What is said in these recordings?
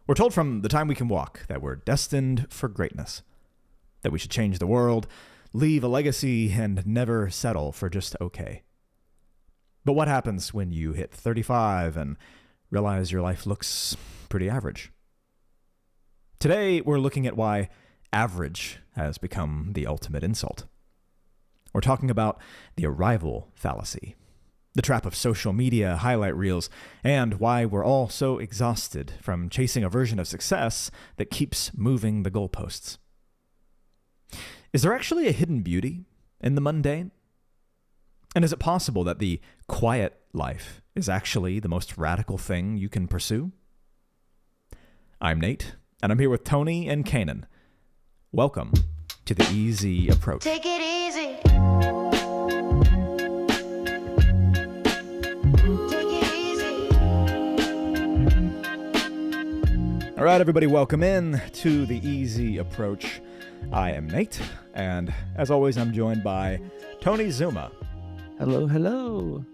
We're told from the time we can walk that we're destined for greatness, that we should change the world, leave a legacy, and never settle for just okay. But what happens when you hit 35 and realize your life looks pretty average? Today, we're looking at why average has become the ultimate insult. We're talking about the arrival fallacy, the trap of social media highlight reels, and why we're all so exhausted from chasing a version of success that keeps moving the goalposts. Is there actually a hidden beauty in the mundane? And is it possible that the quiet life is actually the most radical thing you can pursue? I'm Nate, and I'm here with Tony and Canaan. Welcome to the Easy Approach. Take it easy. All right, everybody, welcome in to the Easy Approach. I am Nate, and as always, I'm joined by Tony Zuma. Hello, hello.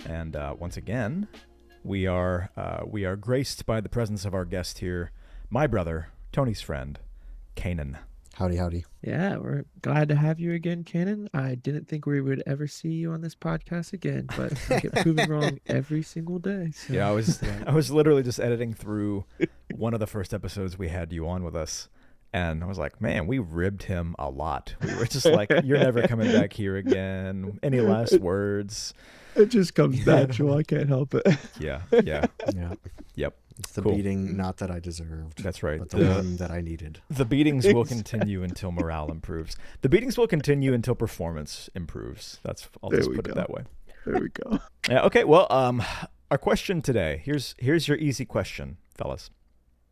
And once again, we are graced by the presence of our guest here, my brother, Tony's friend, Canaan. Howdy, howdy. Yeah, we're glad to have you again, Canaan. I didn't think we would ever see you on this podcast again, but I get proven wrong every single day. So. Yeah, I was literally just editing through one of the first episodes we had you on with us, and I was like, man, we ribbed him a lot. We were just like, you're never coming back here again. Any last words? It just comes natural. I can't help it. Yeah. Yep. It's the Cool. beating not that I deserved. That's right. But the one that I needed. The beatings will continue until morale improves. The beatings will continue until performance improves. I'll just put it that way. There we go. Yeah. Okay. Well, our question today. Here's your easy question, fellas.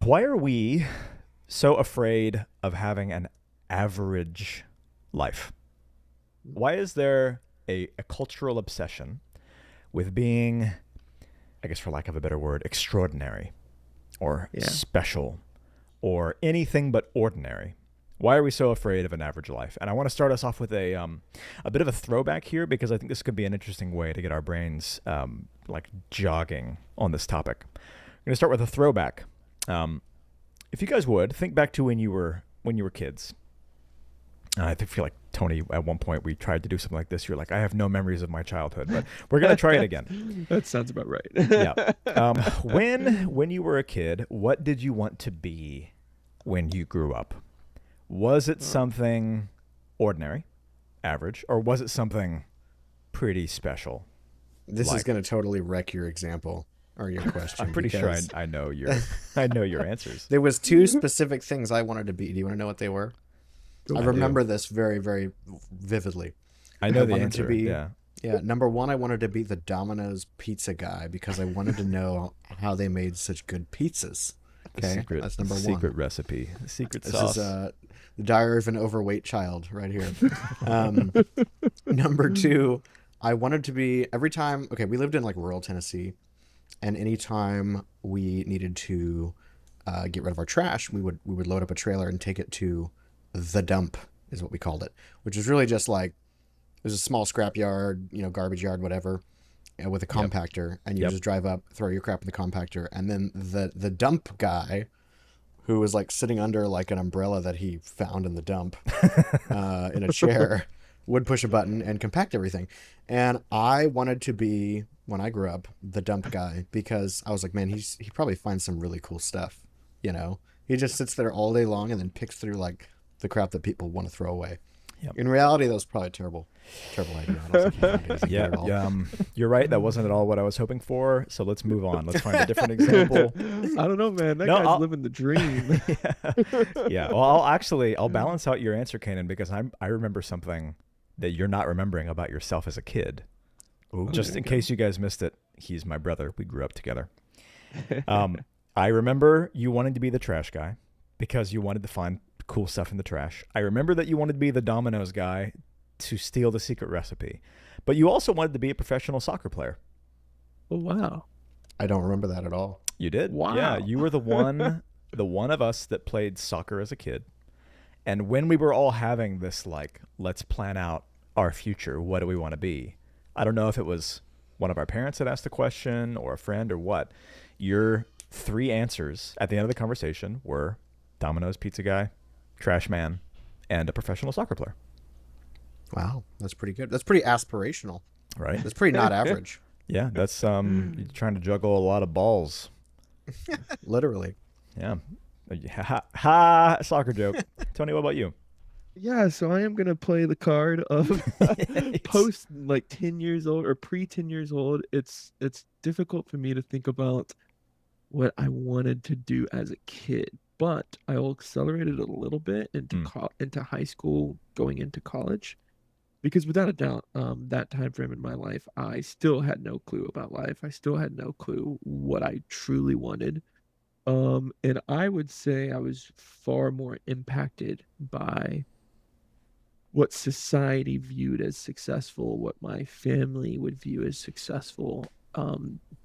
Why are we so afraid of having an average life? Why is there a cultural obsession with being, I guess for lack of a better word, extraordinary or special or anything but ordinary? Why are we so afraid of an average life? And I want to start us off with a bit of a throwback here, because I think this could be an interesting way to get our brains jogging on this topic. I'm going to start with a throwback. If you guys would think back to when you were kids. I feel like, Tony, at one point we tried to do something like this. You're like, I have no memories of my childhood, but we're going to try it again. That sounds about right. Yeah. When you were a kid, what did you want to be when you grew up? Was it something ordinary, average, or was it something pretty special? This is going to totally wreck your example or your question. I'm pretty sure I know your answers. There was two specific things I wanted to be. Do you want to know what they were? I remember this very, very vividly. I know the answer. Yeah. Number one, I wanted to be the Domino's pizza guy because I wanted to know how they made such good pizzas. Okay, that's number one. Secret recipe, the secret sauce. This is the diary of an overweight child right here. Number two, I wanted to be every time. Okay, we lived in like rural Tennessee, and anytime we needed to get rid of our trash, we would load up a trailer and take it to the dump, is what we called it, which is really just like, it was a small scrap yard, garbage yard, whatever, with a compactor, and you just drive up, throw your crap in the compactor, and then the dump guy, who was like sitting under like an umbrella that he found in the dump in a chair, would push a button and compact everything. And I wanted to be, when I grew up, the dump guy, because I was like, man, he probably finds some really cool stuff. He just sits there all day long and then picks through like the crap that people want to throw away. Yep. In reality, that was probably a terrible idea. I don't think he found anything there at all. You're right. That wasn't at all what I was hoping for. So let's move on. Let's find a different example. I don't know, man. That guy's living the dream. Yeah. Well, I'll balance out your answer, Canaan, because I remember something that you're not remembering about yourself as a kid. Ooh, just in case you guys missed it, he's my brother. We grew up together. I remember you wanting to be the trash guy because you wanted to find cool stuff in the trash. I remember that you wanted to be the Domino's guy to steal the secret recipe, but you also wanted to be a professional soccer player. Oh, wow. I don't remember that at all. You did? Wow. Yeah, you were the one of us that played soccer as a kid. And when we were all having this, like, let's plan out our future, what do we want to be? I don't know if it was one of our parents that asked the question or a friend or what. Your three answers at the end of the conversation were Domino's pizza guy, trash man, and a professional soccer player. Wow, that's pretty good. That's pretty aspirational. Right? That's pretty not average. Yeah, that's you're trying to juggle a lot of balls. Literally. Yeah. Ha, soccer joke. Tony, what about you? Yeah, so I am gonna play the card of post like 10 years old or pre 10 years old. It's difficult for me to think about what I wanted to do as a kid, but I will accelerate it a little bit into high school, going into college, because without a doubt, that time frame in my life, I still had no clue about life. I still had no clue what I truly wanted. And I would say I was far more impacted by what society viewed as successful, what my family would view as successful,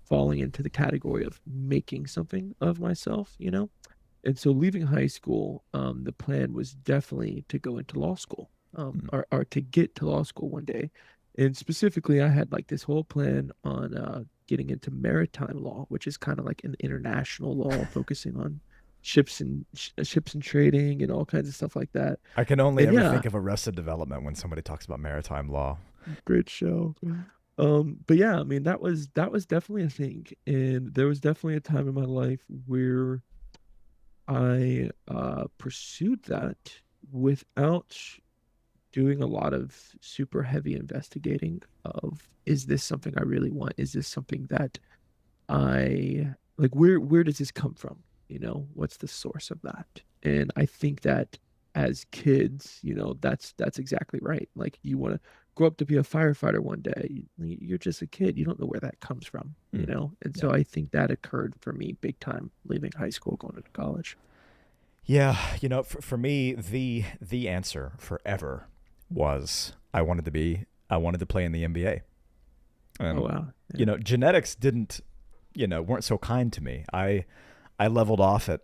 falling into the category of making something of myself, you know? And so leaving high school, the plan was definitely to go into law school, or to get to law school one day. And specifically, I had like this whole plan on getting into maritime law, which is kind of like an international law focusing on ships and trading and all kinds of stuff like that. I can only And ever yeah, think of Arrested Development when somebody talks about maritime law. great show. But yeah, I mean that was definitely a thing, and there was definitely a time in my life where I pursued that without doing a lot of super heavy investigating of, is this something I really want? Is this something that I like? Where does this come from? You know, what's the source of that? And I think that as kids, you know, that's exactly right. Like you want to grow up to be a firefighter one day. You're just a kid. You don't know where that comes from, you know? And so I think that occurred for me big time, leaving high school, going into college. Yeah, you know, for me, the answer forever was I wanted to play in the NBA. Oh wow. Yeah. You know, genetics weren't so kind to me. I leveled off at,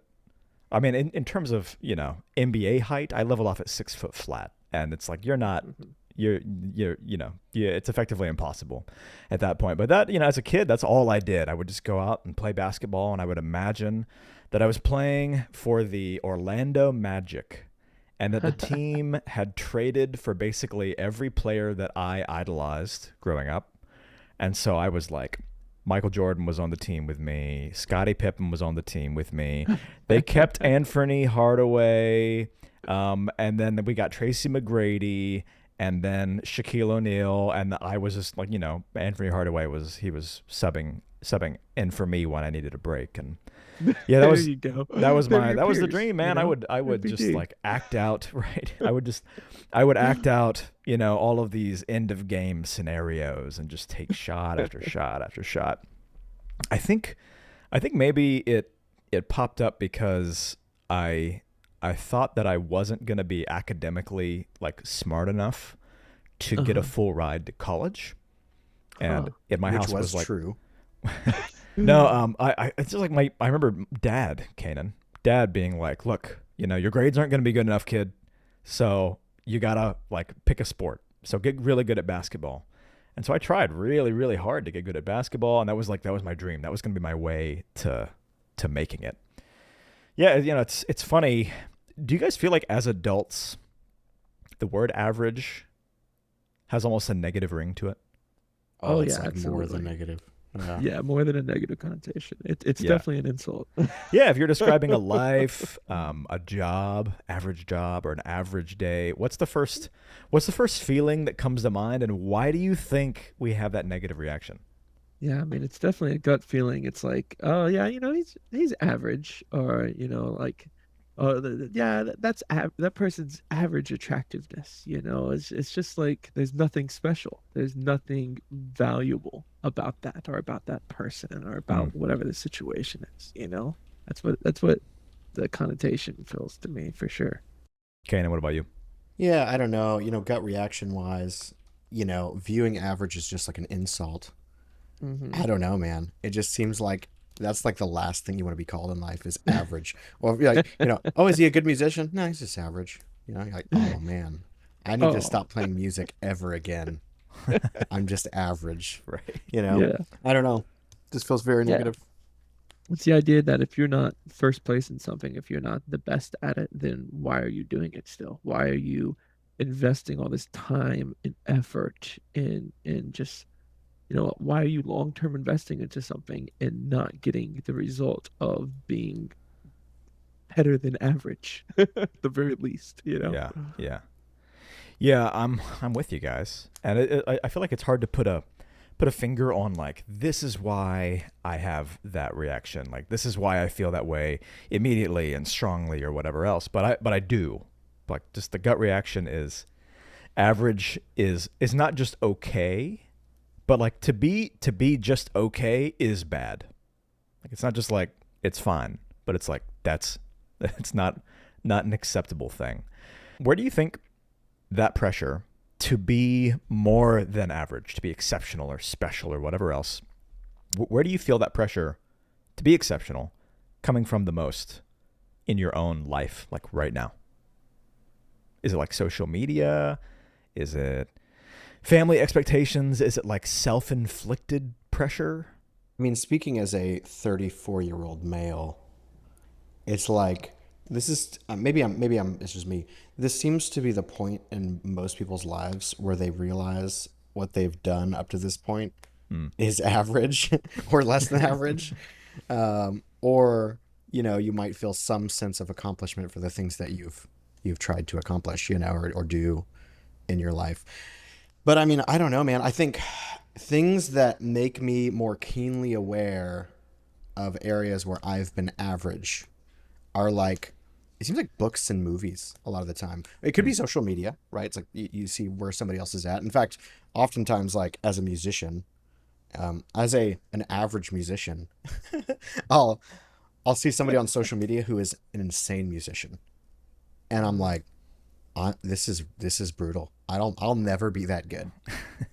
I mean, in terms of, you know, NBA height, I leveled off at 6 foot flat. And it's like, it's effectively impossible at that point. But that, you know, as a kid, that's all I did. I would just go out and play basketball, and I would imagine that I was playing for the Orlando Magic and that the team had traded for basically every player that I idolized growing up. And so I was like, Michael Jordan was on the team with me. Scottie Pippen was on the team with me. They kept Anthony Hardaway. And then we got Tracy McGrady and then Shaquille O'Neal. And I was just like, you know, Anthony Hardaway was subbing in for me when I needed a break. And yeah, that was, there you go. that was They're my, your that was the peers, dream, man. you know? I would just RPG. like act out, right? I would act out, you know, all of these end of game scenarios and just take shot after shot after shot. I think maybe it popped up because I thought that I wasn't going to be academically like smart enough to get a full ride to college. And in my Which house was like, true. no, it's just like I remember Canaan, being like, look, you know, your grades aren't going to be good enough, kid. So you got to like pick a sport. So get really good at basketball. And so I tried really, really hard to get good at basketball. And that was my dream. That was going to be my way to making it. Yeah. You know, it's funny. Do you guys feel like as adults, the word average has almost a negative ring to it? Oh, It's yeah, like more absolutely. than negative. Yeah. Yeah, more than a negative connotation. It's Yeah. definitely an insult. Yeah, if you're describing a life, a job, average job, or an average day, what's the first feeling that comes to mind, and why do you think we have that negative reaction? Yeah, I mean, it's definitely a gut feeling. It's like, oh yeah, you know, he's average, or you know, like, oh yeah, that person's average attractiveness. You know, it's just like there's nothing special. There's nothing valuable about that, or about that person, or about whatever the situation is. You know, that's what the connotation feels to me for sure. Kanan, what about you? Yeah, I don't know. You know, gut reaction wise, you know, viewing average is just like an insult. I don't know, man. It just seems like that's like the last thing you want to be called in life is average. Or if you're like, you know, oh, is he a good musician? No, he's just average. You know, you're like, oh man, I need to stop playing music ever again. I'm just average. Right. You know, Yeah. I don't know. This feels very Yeah. negative. It's the idea that if you're not first place in something, if you're not the best at it, then why are you doing it still? Why are you investing all this time and effort in just, why are you long-term investing into something and not getting the result of being better than average, at the very least, Yeah, yeah, yeah. I'm with you guys, and I feel like it's hard to put a finger on like this is why I have that reaction, like this is why I feel that way immediately and strongly or whatever else. But I do, like, just the gut reaction is average is not just okay, but like to be just okay is bad. Like it's not just like it's fine, but it's like it's not an acceptable thing. Where do you think that pressure to be more than average, to be exceptional or special or whatever else, where do you feel that pressure to be exceptional coming from the most in your own life, like right now? Is it like social media? Is it family expectations? Is it like self-inflicted pressure? I mean, speaking as a 34-year-old male, it's like this is maybe I'm it's just me. This seems to be the point in most people's lives where they realize what they've done up to this point is average or less than average, or you might feel some sense of accomplishment for the things that you've tried to accomplish, or do in your life. But I mean, I don't know, man. I think things that make me more keenly aware of areas where I've been average are like, it seems like books and movies a lot of the time. It could be social media, right? It's like you see where somebody else is at. In fact, oftentimes, like as a musician, as an average musician, I'll see somebody on social media who is an insane musician, and I'm like, this is brutal. I'll never be that good.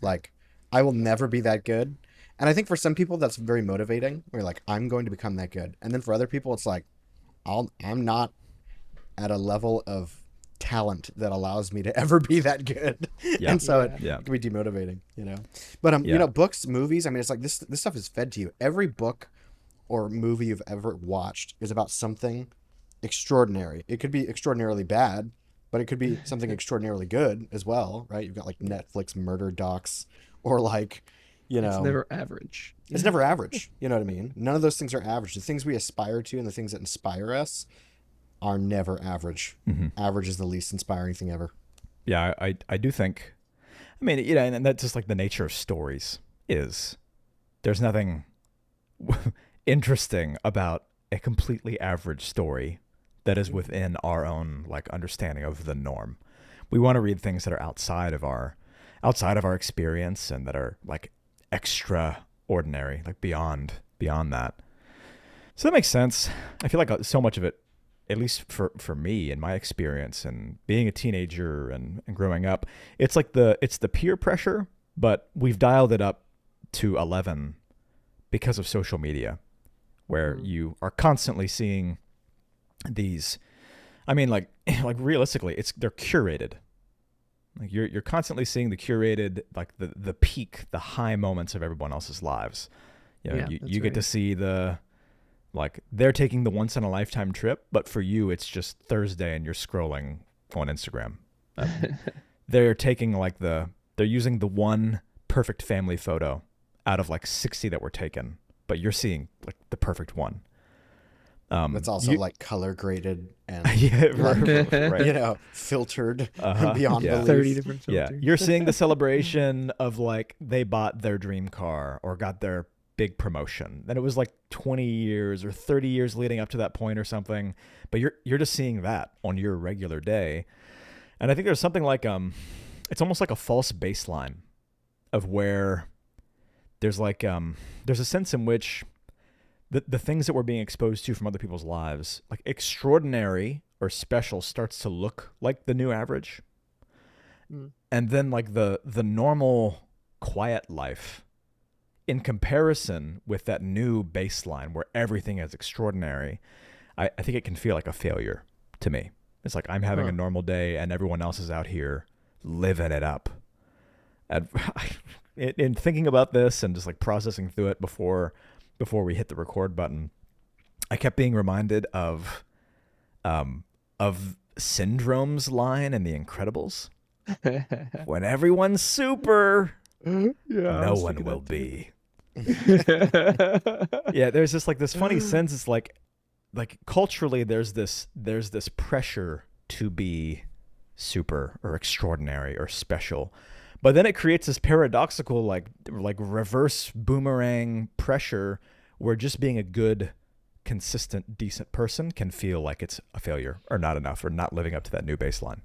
Like, I will never be that good. And I think for some people that's very motivating. We're like, I'm going to become that good. And then for other people, it's like, I'm not at a level of talent that allows me to ever be that good. Yeah. And so Yeah. it can be demotivating, But books, movies, I mean, it's like this stuff is fed to you. Every book or movie you've ever watched is about something extraordinary. It could be extraordinarily bad, but it could be something extraordinarily good as well, right? You've got like Netflix murder docs, or like, It's never average. it's never average. You know what I mean? None of those things are average. The things we aspire to and the things that inspire us are never average. Mm-hmm. Average is the least inspiring thing ever. Yeah, I do think, I mean, and that's just like the nature of stories is there's nothing interesting about a completely average story that is within our own like understanding of the norm. We want to read things that are outside of our experience and that are like extraordinary, like beyond that. So that makes sense. I feel like so much of it, at least for me in my experience and being a teenager and growing up, it's the peer pressure, but we've dialed it up to 11 because of social media, where you are constantly seeing these, I mean, like realistically, they're curated. Like you're constantly seeing the curated, like the peak, the high moments of everyone else's lives. You get to see like they're taking the once in a lifetime trip, but for you it's just Thursday and you're scrolling on Instagram. They're taking like they're using the one perfect family photo out of like 60 that were taken, but you're seeing like the perfect one. That's also like color graded and yeah, right. filtered beyond belief. 30 different filters. Yeah, you're seeing the celebration of like they bought their dream car or got their big promotion. Then it was like 20 years or 30 years leading up to that point or something, but you're just seeing that on your regular day. And I think there's something like it's almost like a false baseline of where there's like there's a sense in which the things that we're being exposed to from other people's lives, like extraordinary or special, starts to look like the new average. And then like the normal quiet life in comparison with that new baseline where everything is extraordinary, I think it can feel like a failure to me. It's like I'm having a normal day and everyone else is out here living it up. And in thinking about this and just like processing through it before we hit the record button, I kept being reminded of Syndrome's line in The Incredibles. When everyone's super, Yeah, I no was one thinking will that too. be. Yeah, there's just like this funny sense. It's like culturally, there's this pressure to be super or extraordinary or special, but then it creates this paradoxical like reverse boomerang pressure where just being a good, consistent, decent person can feel like it's a failure or not enough or not living up to that new baseline.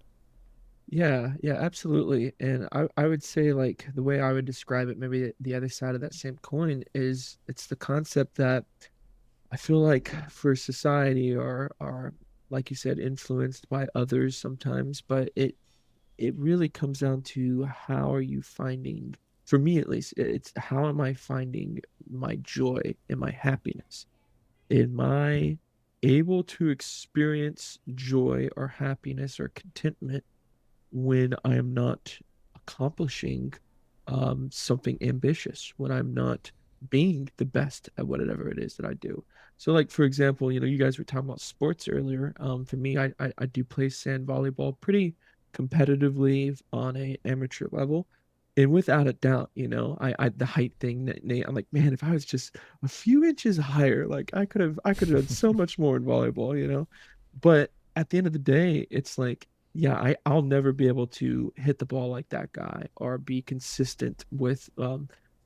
Yeah, yeah, absolutely. And I would say like the way I would describe it, maybe the other side of that same coin is it's the concept that I feel like for society are like you said, influenced by others sometimes, but it really comes down to how are you finding, for me at least, it's how am I finding my joy and my happiness? Am I able to experience joy or happiness or contentment when I am not accomplishing something ambitious, when I'm not being the best at whatever it is that I do. So, like for example, you guys were talking about sports earlier. For me, I do play sand volleyball pretty competitively on a amateur level. And without a doubt, I the height thing that Nate, I'm like, man, if I was just a few inches higher, like I could have done so much more in volleyball. But at the end of the day, it's like yeah, I'll never be able to hit the ball like that guy or be consistent with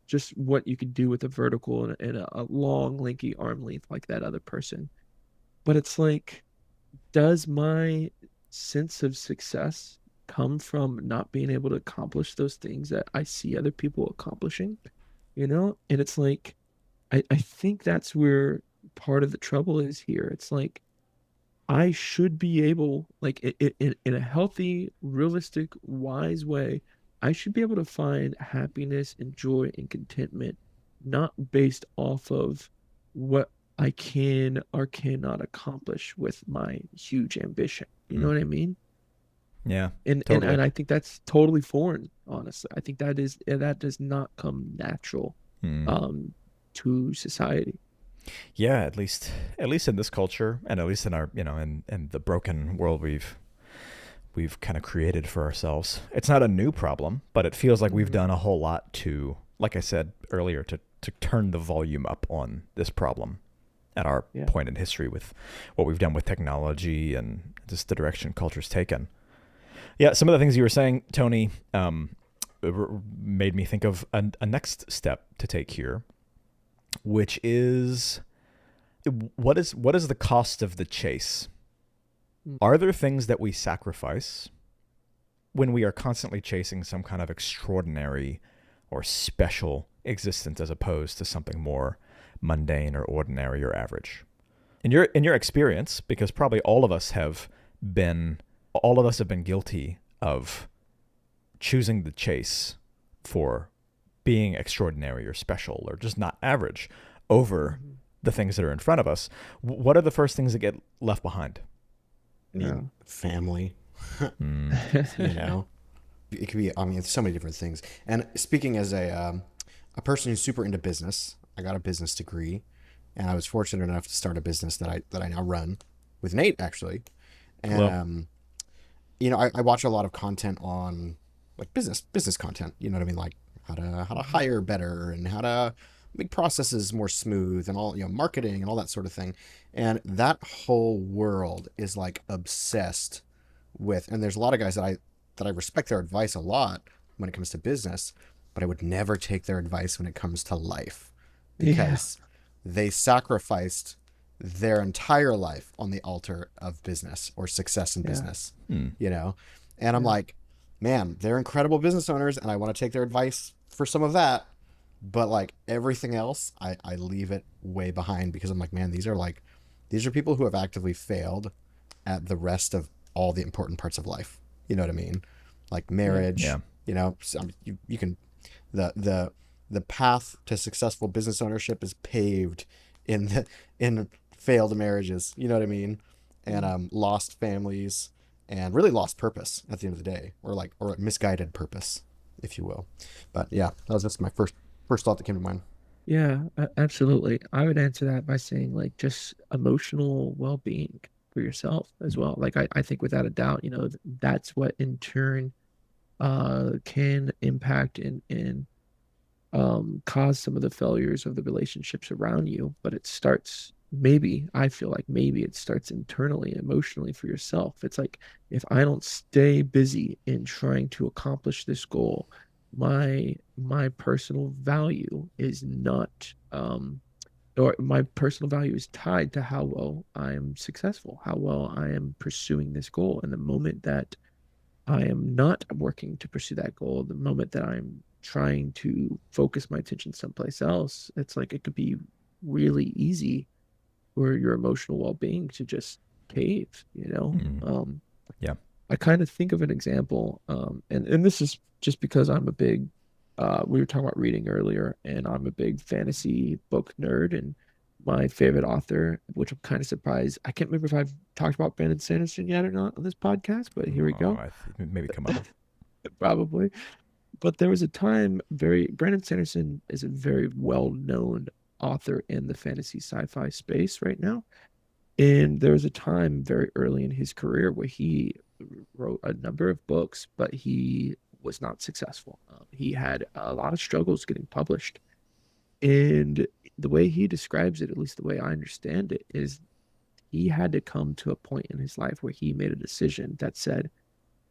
just what you could do with a vertical and a long, lanky arm length like that other person. But it's like, does my sense of success come from not being able to accomplish those things that I see other people accomplishing? And it's like, I think that's where part of the trouble is here. It's like, I should be able, like in a healthy, realistic, wise way, I should be able to find happiness and joy and contentment, not based off of what I can or cannot accomplish with my huge ambition. You know Mm. what I mean? Yeah, And totally. and I think that's totally foreign, honestly. I think that does not come natural Mm. um to society. Yeah, at least in this culture, and at least in our in the broken world we've kind of created for ourselves. It's not a new problem, but it feels like we've Mhm. done a whole lot to, like I said earlier, to turn the volume up on this problem at our Yeah. point in history with what we've done with technology and just the direction culture's taken. Yeah, some of the things you were saying, Tony, made me think of a next step to take here, which is what is the cost of the chase? Mm. Are there things that we sacrifice when we are constantly chasing some kind of extraordinary or special existence as opposed to something more mundane or ordinary or average? In your experience, because probably all of us have been guilty of choosing the chase for being extraordinary or special or just not average over Mhm. the things that are in front of us. What are the first things that get left behind? I mean, Yeah. family, Mm. you know, it could be, I mean, it's so many different things. And speaking as a person who's super into business, I got a business degree and I was fortunate enough to start a business that I now run with Nate actually. And, Well, I watch a lot of content on like business content, you know what I mean? Like how to hire better and how to make processes more smooth and all, marketing and all that sort of thing. And that whole world is like obsessed with, and there's a lot of guys that I respect their advice a lot when it comes to business, but I would never take their advice when it comes to life Yeah. because they sacrificed their entire life on the altar of business or success in Yeah. business, hmm. And I'm Yeah. like, man, they're incredible business owners and I want to take their advice for some of that. But like everything else, I leave it way behind because I'm like, man, these are people who have actively failed at the rest of all the important parts of life. You know what I mean? Like Yeah. marriage, Yeah. so, you can, the path to successful business ownership is paved in failed marriages. You know what I mean? And Mm. lost families and really lost purpose at the end of the day, or misguided purpose, if you will. But yeah, that was just my first thought that came to mind. Yeah, absolutely. I would answer that by saying like just emotional well-being for yourself as well. Like I think without a doubt, that's what in turn can impact and cause some of the failures of the relationships around you. But it starts, maybe, I feel like maybe it starts internally, emotionally for yourself. It's like if I don't stay busy in trying to accomplish this goal, my personal value is not or my personal value is tied to how well I am successful, how well I am pursuing this goal. And the moment that I am not working to pursue that goal, the moment that I'm trying to focus my attention someplace else, it's like it could be really easy for your emotional well-being to just cave. Yeah. I kind of think of an example, and this is just because I'm a big, we were talking about reading earlier, and I'm a big fantasy book nerd, and my favorite author, which I'm kind of surprised, I can't remember if I've talked about Brandon Sanderson yet or not on this podcast, but here we go. Maybe come up. Probably. But there was a time, Brandon Sanderson is a very well-known author in the fantasy sci-fi space right now. And there was a time very early in his career where he wrote a number of books, but he was not successful. He had a lot of struggles getting published. And the way he describes it, at least the way I understand it, is he had to come to a point in his life where he made a decision that said,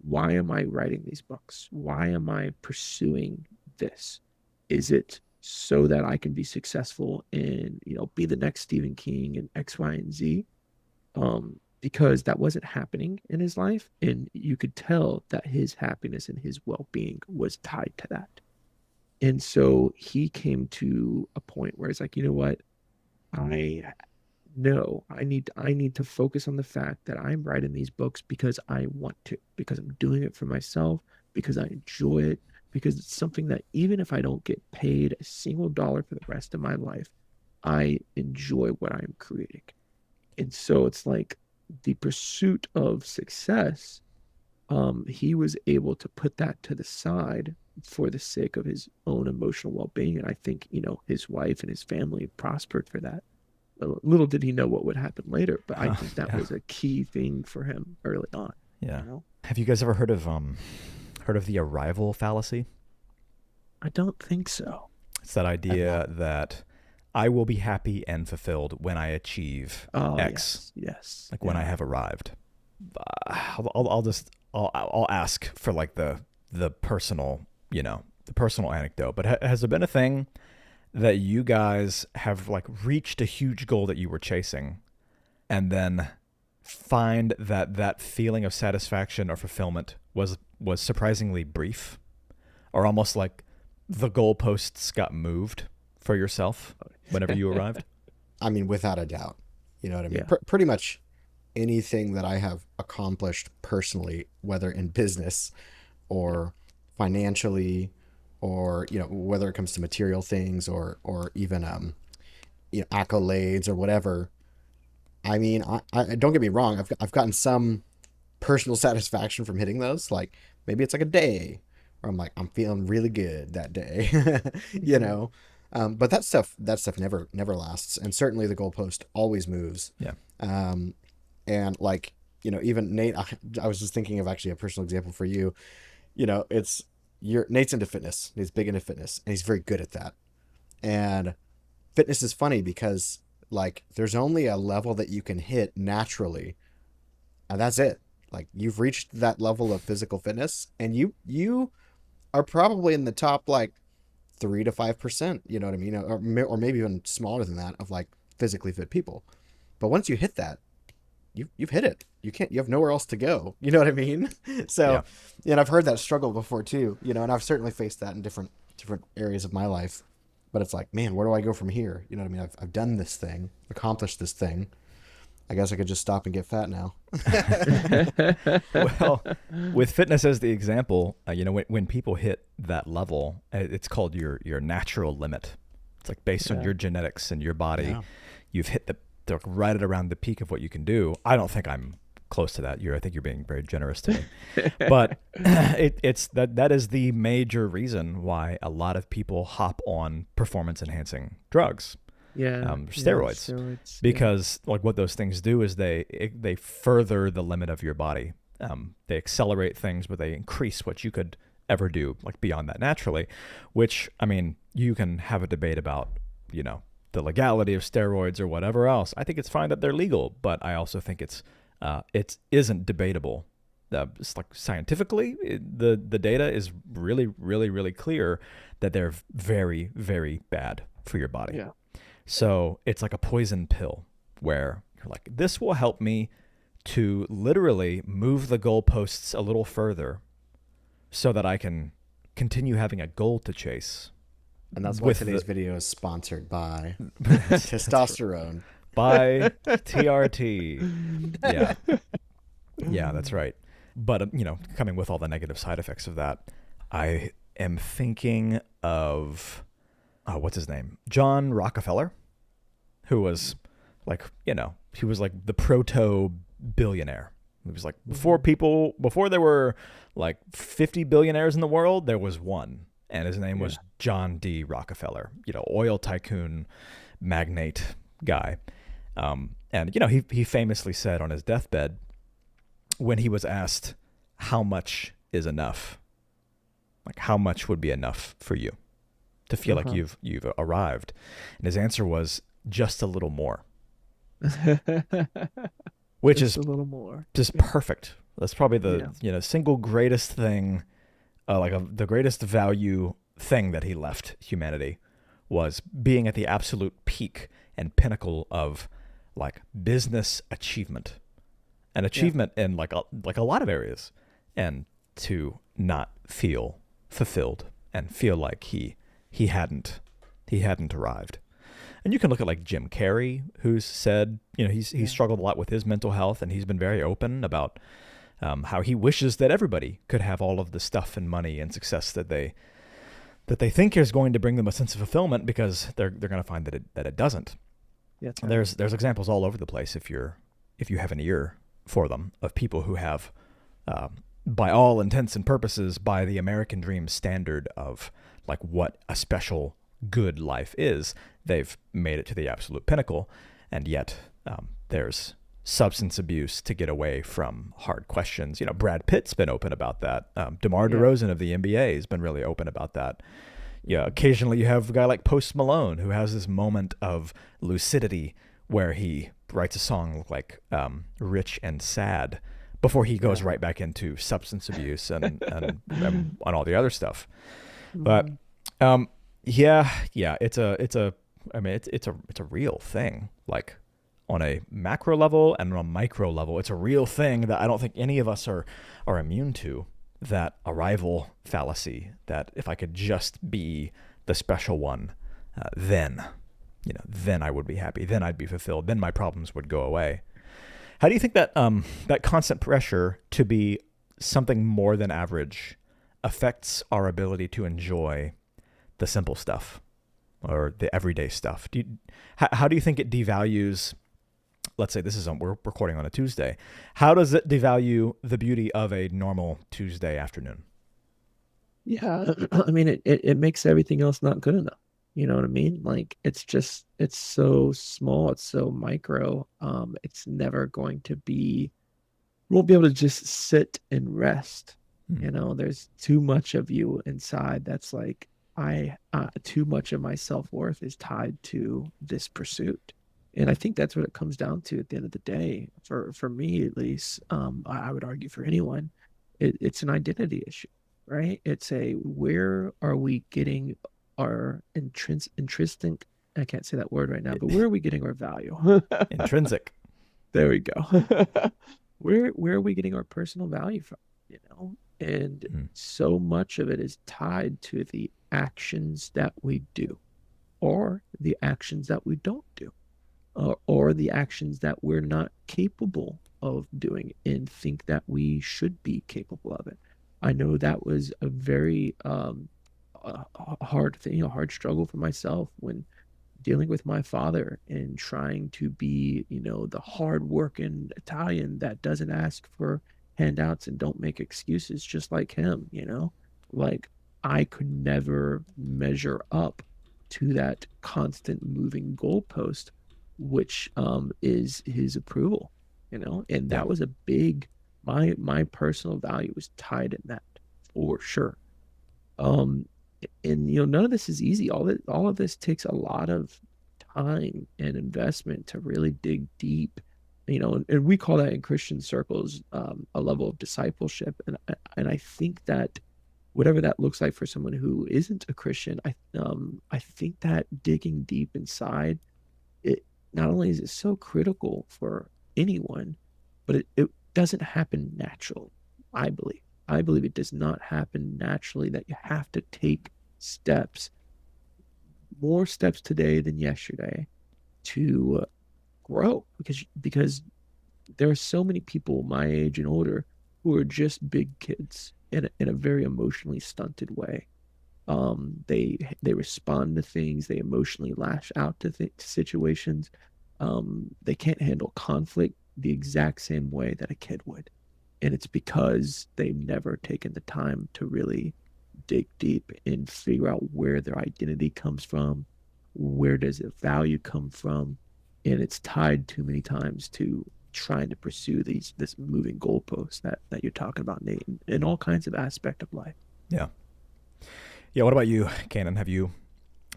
why am I writing these books? Why am I pursuing this? Is it so that I can be successful and, be the next Stephen King and X, Y, and Z? Because that wasn't happening in his life. And you could tell that his happiness and his well-being was tied to that. And so he came to a point where it's like, you know what? I know I need to focus on the fact that I'm writing these books because I want to, because I'm doing it for myself, because I enjoy it, because it's something that even if I don't get paid a single dollar for the rest of my life, I enjoy what I'm creating. And so it's like the pursuit of success, he was able to put that to the side for the sake of his own emotional well-being. And I think, his wife and his family prospered for that. Little did he know what would happen later, but I think that was a key thing for him early on. Yeah. Have you guys ever heard of the arrival fallacy? I don't think so. It's that idea that I will be happy and fulfilled when I achieve X. Yes. Like when I have arrived. I'll ask for like the personal, the personal anecdote. But has there been a thing that you guys have like reached a huge goal that you were chasing and then find that feeling of satisfaction or fulfillment was surprisingly brief, or almost like the goalposts got moved for yourself whenever you arrived? I mean, without a doubt. You know what I mean? Yeah. Pretty much anything that I have accomplished personally, whether in business or financially, or whether it comes to material things or even accolades or whatever. I mean, I don't get me wrong, I've gotten some personal satisfaction from hitting those. Like maybe it's like a day where I'm like, I'm feeling really good that day. But that stuff never lasts, and certainly the goalpost always moves. Yeah. And like, even Nate, I was just thinking of actually a personal example for you. Nate's into fitness. He's big into fitness, and he's very good at that. And fitness is funny because like there's only a level that you can hit naturally, and that's it. Like you've reached that level of physical fitness, and you are probably in the top like 3 to 5%. You know what I mean? Or maybe even smaller than that of like physically fit people. But once you hit that, you've hit it. You have nowhere else to go. You know what I mean? So, and I've heard that struggle before too, and I've certainly faced that in different areas of my life, but it's like, man, where do I go from here? You know what I mean? I've done this thing, accomplished this thing. I guess I could just stop and get fat now. Well, with fitness as the example, when people hit that level, it's called your natural limit. It's like based on your genetics and your body, you've hit the right at around the peak of what you can do. I don't think I'm close to that. I think you're being very generous to me. But it's that is the major reason why a lot of people hop on performance enhancing drugs. Steroids, because like what those things do is they further the limit of your body. They accelerate things, but they increase what you could ever do like beyond that naturally, which, I mean, you can have a debate about, the legality of steroids or whatever else. I think it's fine that they're legal, but I also think it isn't debatable. It's like scientifically, the data is really, really, really clear that they're very, very bad for your body. Yeah. So it's like a poison pill where you're like, this will help me to literally move the goalposts a little further so that I can continue having a goal to chase. And that's why today's video is sponsored by testosterone. By TRT. Yeah. Yeah, that's right. But, coming with all the negative side effects of that, I am thinking of, what's his name? John Rockefeller, who was like, he was like the proto-billionaire. He was like, before there were like 50 billionaires in the world, there was one. And his name was John D. Rockefeller, oil tycoon, magnate guy. And, he famously said on his deathbed, when he was asked how much is enough, like how much would be enough for you to feel like you've arrived, and his answer was just a little more, which is a little more, just perfect. That's probably the single greatest thing, the greatest value thing that he left humanity was being at the absolute peak and pinnacle of like business achievement. An achievement in like a lot of areas, and to not feel fulfilled and feel like he hadn't arrived. And you can look at like Jim Carrey, who's said, he's struggled a lot with his mental health, and he's been very open about how he wishes that everybody could have all of the stuff and money and success that they think is going to bring them a sense of fulfillment, because they're going to find that it doesn't. Yeah, there's examples all over the place if you have an ear for them, of people who have, by all intents and purposes, by the American dream standard of like what a special good life is, they've made it to the absolute pinnacle, and yet there's substance abuse to get away from hard questions. Brad Pitt's been open about that. DeMar DeRozan of the NBA has been really open about that. Occasionally you have a guy like Post Malone who has this moment of lucidity where he writes a song like Rich and Sad before he goes right back into substance abuse and all the other stuff. But it's a real thing, like on a macro level and on a micro level. It's a real thing that I don't think any of us are immune to, that arrival fallacy, that if I could just be the special one, then I would be happy. Then I'd be fulfilled. Then my problems would go away. How do you think that that constant pressure to be something more than average affects our ability to enjoy the simple stuff or the everyday stuff? How do you think it devalues? Let's say we're recording on a Tuesday. How does it devalue the beauty of a normal Tuesday afternoon? Yeah, I mean, it makes everything else not good enough. You know what I mean? Like, it's so small, it's so micro. It's never going to be, we won't be able to just sit and rest. There's too much of you inside that's like, too much of my self-worth is tied to this pursuit. And I think that's what it comes down to at the end of the day. For me, at least, I would argue for anyone, it's an identity issue, right? It's where are we getting our intrinsic, I can't say that word right now, but where are we getting our value? Intrinsic. There we go. Where are we getting our personal value from? And so much of it is tied to the actions that we do, or the actions that we don't do, or the actions that we're not capable of doing and think that we should be capable of it. I know that was a very hard thing, a hard struggle for myself when dealing with my father and trying to be, the hardworking Italian that doesn't ask for handouts and don't make excuses, just like him. Like, I could never measure up to that constant moving goalpost, which is his approval. And Yeah. that was a big, my personal value was tied in that, for sure. Um, and none of this is easy. All of this takes a lot of time and investment to really dig deep. And we call that in Christian circles a level of discipleship. And I think that whatever that looks like for someone who isn't a Christian, I think that digging deep inside, it not only is it so critical for anyone, but it doesn't happen naturally. I believe. I believe it does not happen naturally, that you have to take steps, more steps today than yesterday, to grow, because there are so many people my age and older who are just big kids in a very emotionally stunted way. They respond to things, they emotionally lash out to situations. They can't handle conflict the exact same way that a kid would. And it's because they've never taken the time to really dig deep and figure out where their identity comes from, where does their value come from. And it's tied too many times to trying to pursue this moving goalpost that you're talking about, Nate, in all kinds of aspect of life. Yeah. Yeah. What about you, Canaan? Have you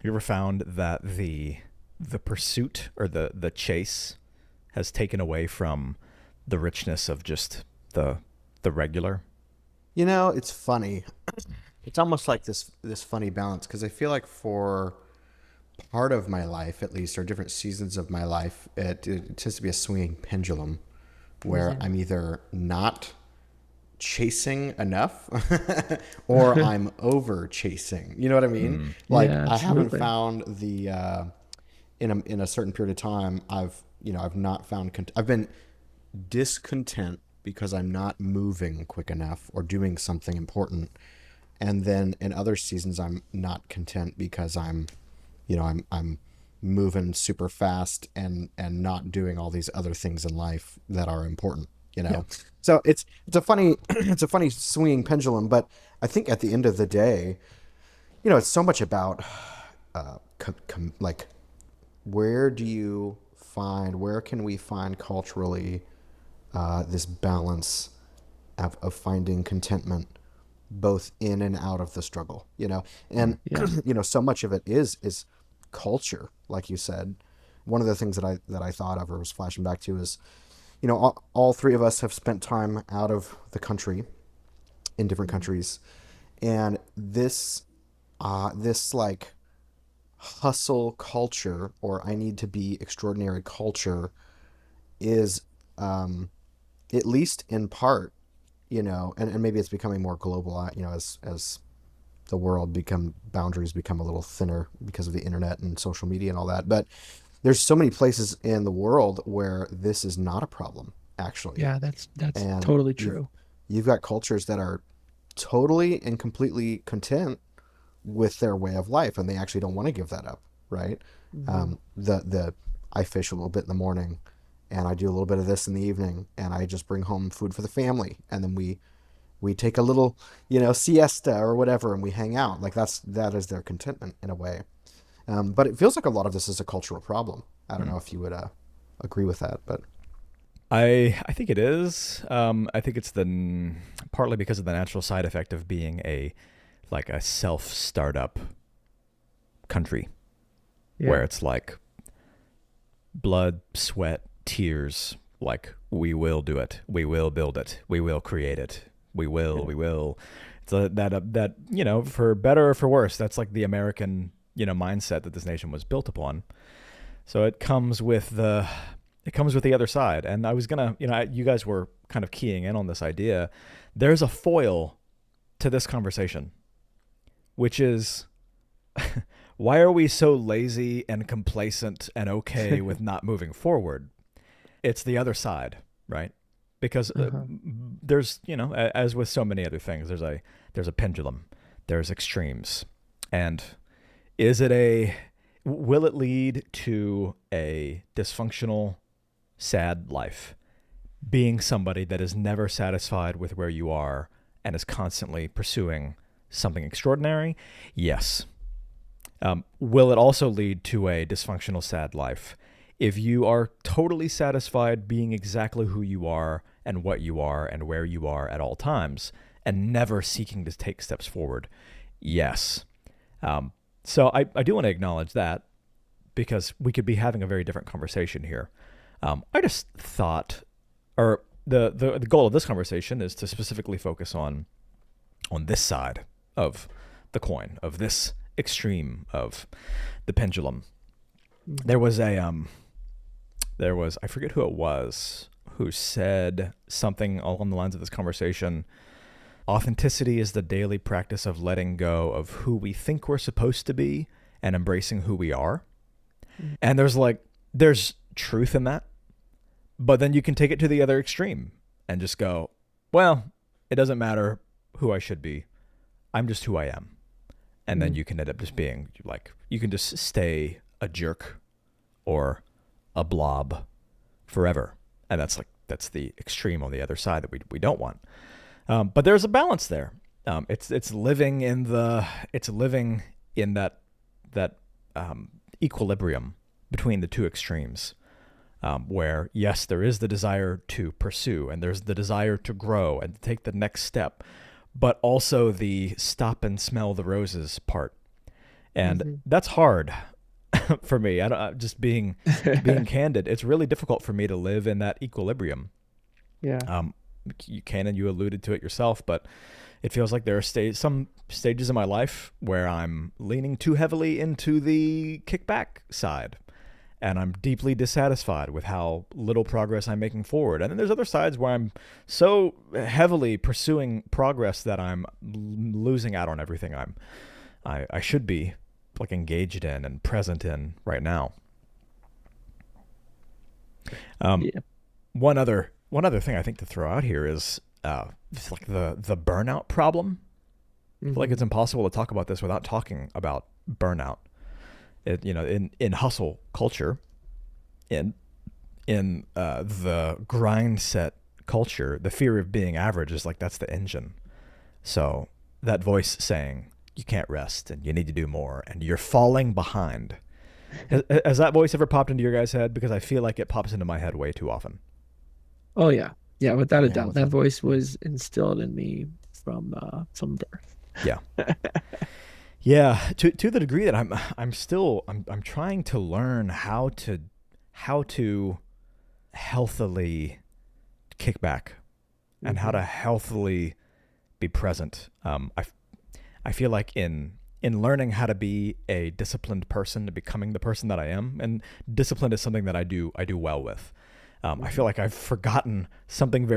ever found that the pursuit or the chase has taken away from the richness of just the regular? It's funny. It's almost like this funny balance, because I feel like for part of my life, at least, or different seasons of my life, it tends to be a swinging pendulum where I'm either not chasing enough or I'm over chasing. You know what I mean? Like, Yeah, I haven't absolutely. found the in a certain period of time, I've not found I've been discontent because I'm not moving quick enough or doing something important. And then in other seasons, I'm not content because I'm moving super fast and not doing all these other things in life that are important. Yeah. So it's a funny it's a funny swinging pendulum. But I think at the end of the day, it's so much about like, where can we find culturally this balance of finding contentment both in and out of the struggle, and Yeah. so much of it is culture, like you said. One of the things that I thought of or was flashing back to is, all three of us have spent time out of the country, in different countries, and this like hustle culture, or I need to be extraordinary culture, is at least in part, and maybe it's becoming more global, as the boundaries become a little thinner because of the internet and social media and all that. But there's so many places in the world where this is not a problem, actually. Yeah, that's And totally you've, true. you've got cultures that are totally and completely content with their way of life, and they actually don't want to give that up, right? Hmm. I fish a little bit in the morning, and I do a little bit of this in the evening, and I just bring home food for the family, and then we take a little, siesta or whatever, and we hang out. Like, that is their contentment in a way. But it feels like a lot of this is a cultural problem. I don't know if you would agree with that, but I think it is. I think it's partly because of the natural side effect of being a self startup country, Yeah. where it's like blood, sweat, tears. Like, we will do it. We will build it. We will create it. We will. Yeah. We will. It's that for better or for worse, that's like the American mindset that this nation was built upon. So it comes with the other side. And I was gonna, you guys were kind of keying in on this idea. There's a foil to this conversation, which is, why are we so lazy and complacent and okay with not moving forward? It's the other side, right? Because there's, as with so many other things, there's a pendulum, there's extremes. And will it lead to a dysfunctional, sad life? Being somebody that is never satisfied with where you are and is constantly pursuing something extraordinary? Yes. Will it also lead to a dysfunctional, sad life? If you are totally satisfied being exactly who you are and what you are and where you are at all times and never seeking to take steps forward? Yes. So I do want to acknowledge that, because we could be having a very different conversation here. I just thought, or the goal of this conversation is to specifically focus on this side of the coin, of this extreme of the pendulum. There was I forget who it was, who said something along the lines of this conversation. Authenticity is the daily practice of letting go of who we think we're supposed to be and embracing who we are. And there's truth in that, but then you can take it to the other extreme and just go, well, it doesn't matter who I should be. I'm just who I am. And then you can end up just being like, you can just stay a jerk or a blob forever. And that's the extreme on the other side that we don't want. But there's a balance there. It's living in that equilibrium between the two extremes, where yes, there is the desire to pursue and there's the desire to grow and to take the next step, but also the stop and smell the roses part. And that's hard for me. Just being candid, it's really difficult for me to live in that equilibrium. Yeah. Canaan, you alluded to it yourself, but it feels like there are some stages in my life where I'm leaning too heavily into the kickback side, and I'm deeply dissatisfied with how little progress I'm making forward. And then there's other sides where I'm so heavily pursuing progress that I'm losing out on everything I should be like engaged in and present in right now. One other thing I think to throw out here is it's like the burnout problem. I feel like it's impossible to talk about this without talking about burnout. In hustle culture, in the grind set culture, the fear of being average is like, that's the engine. So that voice saying you can't rest and you need to do more and you're falling behind. Has that voice ever popped into your guys' head? Because I feel like it pops into my head way too often. Oh yeah. Yeah, without a doubt. That voice was instilled in me from birth. Yeah. Yeah, to the degree that I'm trying to learn how to healthily kick back and how to healthily be present. I feel like in learning how to be a disciplined person, to becoming the person that I am, and discipline is something that I do well with. I feel like I've forgotten something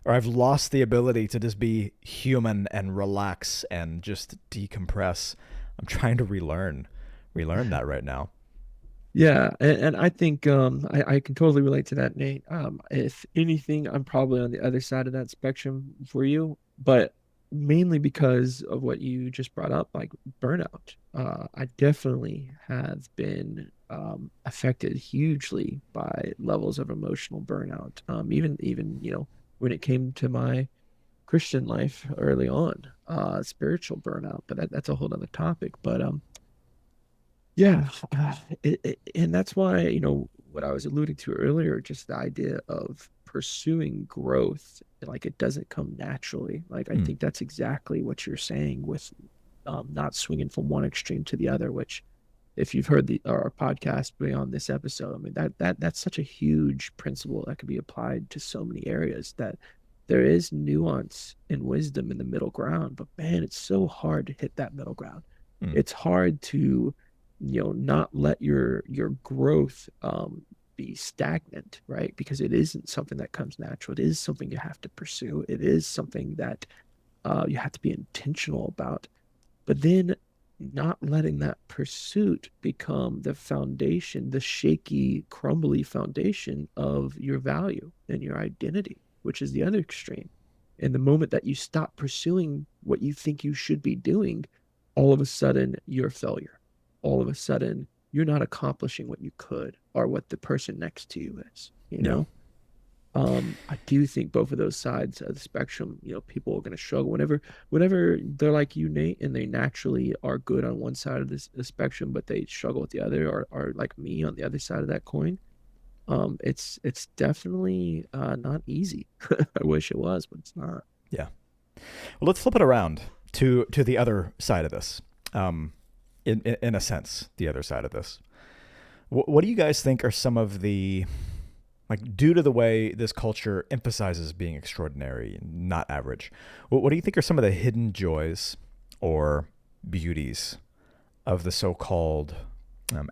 I've lost the ability to just be human and relax and just decompress. I'm trying to relearn that right now. Yeah, and I think I can totally relate to that, Nate. If anything, I'm probably on the other side of that spectrum for you, but mainly because of what you just brought up, like burnout. I definitely have been affected hugely by levels of emotional burnout. Even when it came to my Christian life early on, spiritual burnout, but that's a whole other topic. But yeah, and that's why, what I was alluding to earlier, just the idea of pursuing growth, like it doesn't come naturally. Like I think that's exactly what you're saying with not swinging from one extreme to the other, which if you've heard our podcast beyond this episode, I mean, that's such a huge principle that could be applied to so many areas, that there is nuance and wisdom in the middle ground, but man, it's so hard to hit that middle ground. It's hard to, not let your growth be stagnant, right? Because it isn't something that comes natural. It is something you have to pursue. It is something that you have to be intentional about. But then not letting that pursuit become the foundation, the shaky, crumbly foundation of your value and your identity, which is the other extreme. And the moment that you stop pursuing what you think you should be doing, all of a sudden you're a failure. All of a sudden you're not accomplishing what you could or what the person next to you is, you Yeah. know? I do think both of those sides of the spectrum, people are going to struggle whenever they're like you, Nate, and they naturally are good on one side of the spectrum, but they struggle with the other, or like me on the other side of that coin. It's definitely not easy. I wish it was, but it's not. Yeah. Well, let's flip it around to the other side of this. In a sense, the other side of this. What do you guys think are some of the, like, due to the way this culture emphasizes being extraordinary and not average, what do you think are some of the hidden joys or beauties of the so-called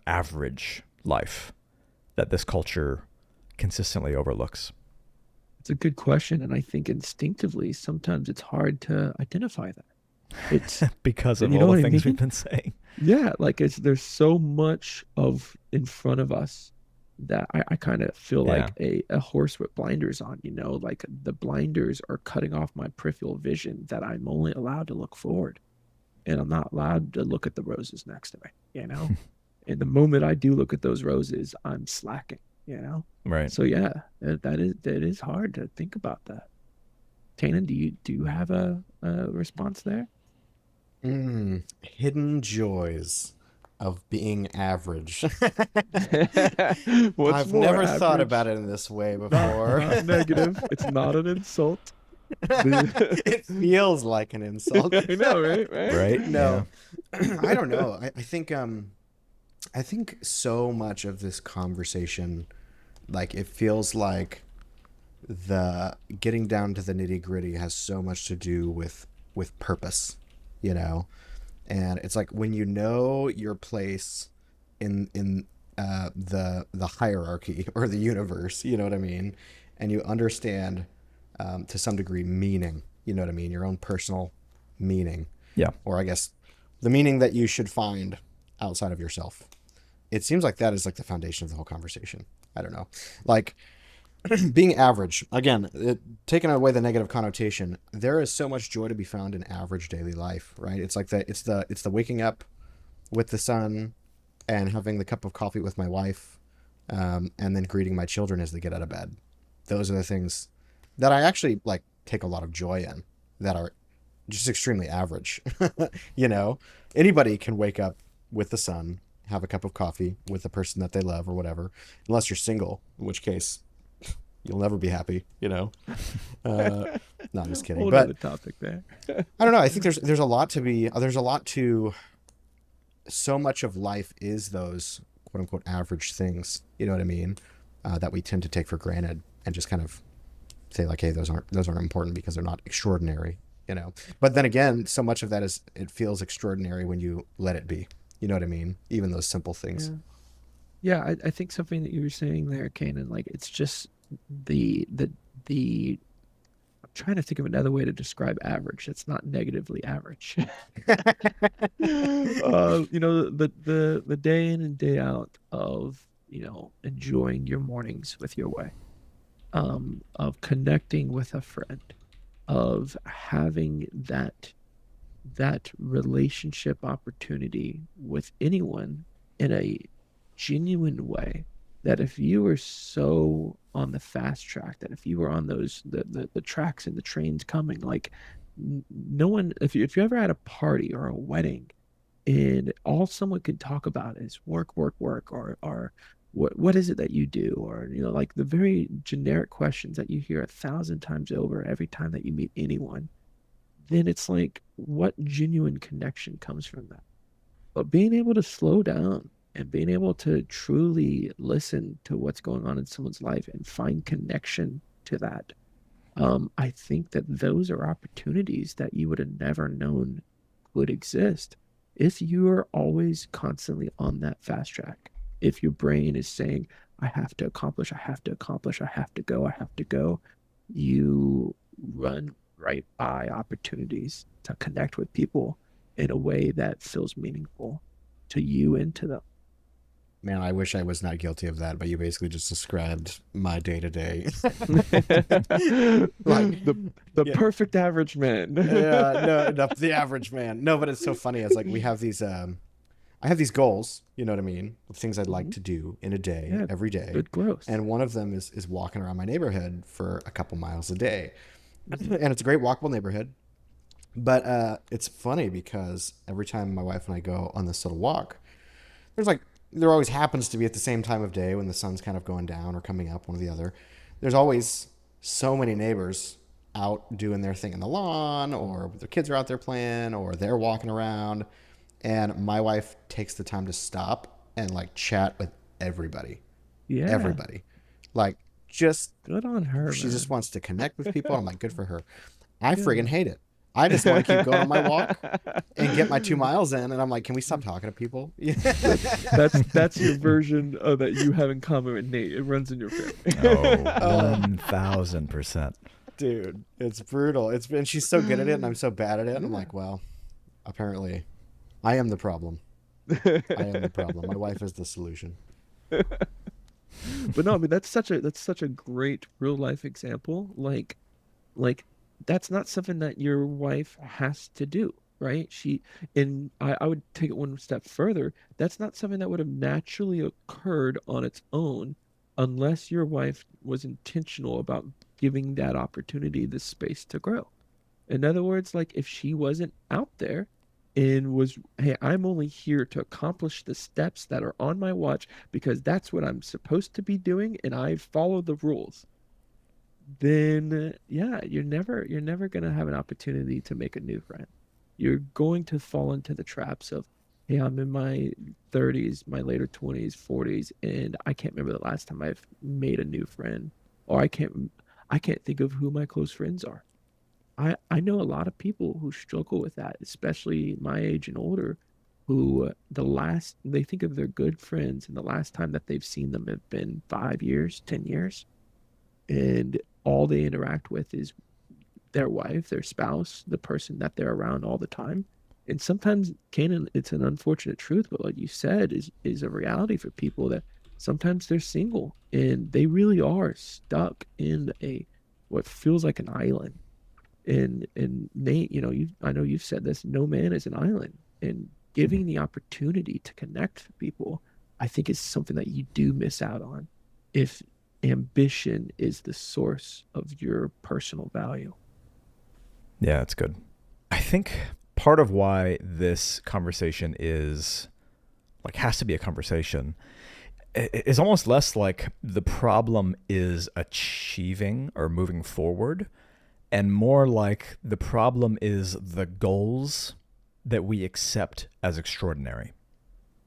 average life that this culture consistently overlooks? It's a good question, and I think instinctively sometimes it's hard to identify that. It's Because of you know all the what I things we've mean? been saying. Yeah, like there's so much of in front of us that I kind of feel Yeah. like a horse with blinders on, like the blinders are cutting off my peripheral vision that I'm only allowed to look forward, and I'm not allowed to look at the roses next to me. And the moment I do look at those roses, I'm slacking. Right. So yeah, that is hard to think about that. Tannen, do you have a response there? Hidden joys of being average. What's I've more never thought average? about it in this way before. Not negative. It's not an insult. It feels like an insult. I know, right? Right. No, I don't know. I think so much of this conversation, like, it feels like the getting down to the nitty gritty has so much to do with purpose, and it's like when you know your place in the hierarchy or the universe, you know what I mean, and you understand to some degree meaning, you know what I mean, your own personal meaning, Yeah. or I guess the meaning that you should find outside of yourself. It seems like that is like the foundation of the whole conversation. I don't know, like being average again, taking away the negative connotation, there is so much joy to be found in average daily life, right? It's like it's the waking up with the sun and having the cup of coffee with my wife, and then greeting my children as they get out of bed. Those are the things that I actually like take a lot of joy in, that are just extremely average. Anybody can wake up with the sun, have a cup of coffee with the person that they love or whatever, unless you're single, in which case you'll never be happy, No, I'm just kidding. Hold But on the topic there. I don't know. I think there's a lot to so much of life is those quote unquote average things, you know what I mean? That we tend to take for granted and just kind of say like, hey, those aren't important because they're not extraordinary, But then again, so much of that it feels extraordinary when you let it be, you know what I mean? Even those simple things. Yeah, I think something that you were saying there, Canaan, like it's just the I'm trying to think of another way to describe average. It's not negatively average. The day in and day out of enjoying your mornings with your way, of connecting with a friend, of having that relationship opportunity with anyone in a genuine way, that if you were so on the fast track, that if you were on those the tracks and the trains coming, like no one, if you ever had a party or a wedding and all someone could talk about is work, or what is it that you do, or like the very generic questions that you hear 1,000 times over every time that you meet anyone, then it's like, what genuine connection comes from that? But being able to slow down and being able to truly listen to what's going on in someone's life and find connection to that, I think that those are opportunities that you would have never known would exist if you are always constantly on that fast track. If your brain is saying, I have to accomplish, I have to accomplish, I have to go, you run right by opportunities to connect with people in a way that feels meaningful to you and to them. Man, I wish I was not guilty of that, but you basically just described my day to day. Like the perfect average man. Yeah, no, the average man. No, but it's so funny. It's like we have these I have these goals, you know what I mean, of things I'd like to do in a day, Yeah, every day. good growth. And one of them is walking around my neighborhood for a couple miles a day. And it's a great walkable neighborhood. But it's funny because every time my wife and I go on this little walk, there always happens to be at the same time of day when the sun's kind of going down or coming up, one or the other. There's always so many neighbors out doing their thing in the lawn, or their kids are out there playing, or they're walking around. And my wife takes the time to stop and like chat with everybody. Yeah. Everybody. Like, just good on her. She man. just wants to connect with people. I'm like, good for her. I friggin' hate it. I just want to keep going on my walk and get my 2 miles in. And I'm like, can we stop talking to people? That's your version of that you have in common with Nate. It runs in your family. Oh, 1000%. Dude, it's brutal. And she's so good at it and I'm so bad at it. And I'm like, well, apparently I am the problem. I am the problem. My wife is the solution. But no, I mean that's such a great real life example. Like that's not something that your wife has to do, right? I would take it one step further. That's not something that would have naturally occurred on its own unless your wife was intentional about giving that opportunity the space to grow. In other words, like if she wasn't out there and was, hey, I'm only here to accomplish the steps that are on my watch because that's what I'm supposed to be doing and I follow the rules, then yeah, you're never going to have an opportunity to make a new friend. You're going to fall into the traps of, hey, I'm in my 30s, my later 20s, 40s, and I can't remember the last time I've made a new friend, or I can't think of who my close friends are. I know a lot of people who struggle with that, especially my age and older, who they think of their good friends and the last time that they've seen them have been 5 years, 10 years. And all they interact with is their wife, their spouse, the person that they're around all the time. And sometimes, Canaan, it's an unfortunate truth, but like you said, is a reality for people that sometimes they're single and they really are stuck in what feels like an island. And Nate, I know you've said this, no man is an island. And giving the opportunity to connect with people, I think is something that you do miss out on if ambition is the source of your personal value. Yeah, that's good. I think part of why this conversation has to be a conversation is almost less like the problem is achieving or moving forward, and more like the problem is the goals that we accept as extraordinary.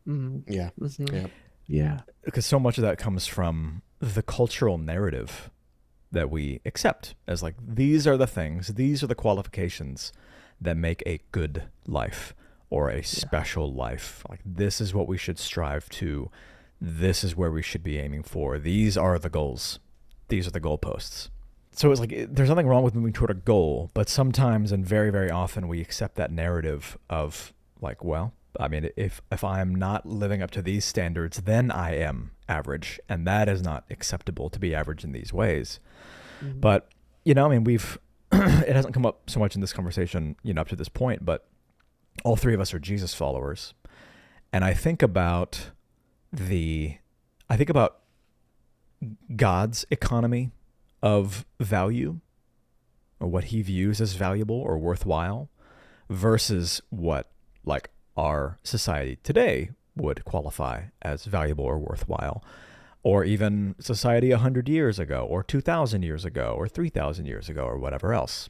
Mm-hmm. Yeah. Mm-hmm. Yeah. Yeah. Because so much of that comes from the cultural narrative that we accept as like, these are the things, these are the qualifications that make a good life or a special life. Like, this is what we should strive to. This is where we should be aiming for. These are the goals. These are the goalposts. So it's like, there's nothing wrong with moving toward a goal, but sometimes and very, very often we accept that narrative of like, well, I mean, if I'm not living up to these standards, then I am average, and that is not acceptable to be average in these ways. Mm-hmm. But, I mean, it hasn't come up so much in this conversation, up to this point, but all three of us are Jesus followers. And I think about God's economy of value, or what he views as valuable or worthwhile, versus what like our society today would qualify as valuable or worthwhile, or even society 100 years ago, or 2,000 years ago, or 3,000 years ago, or whatever else.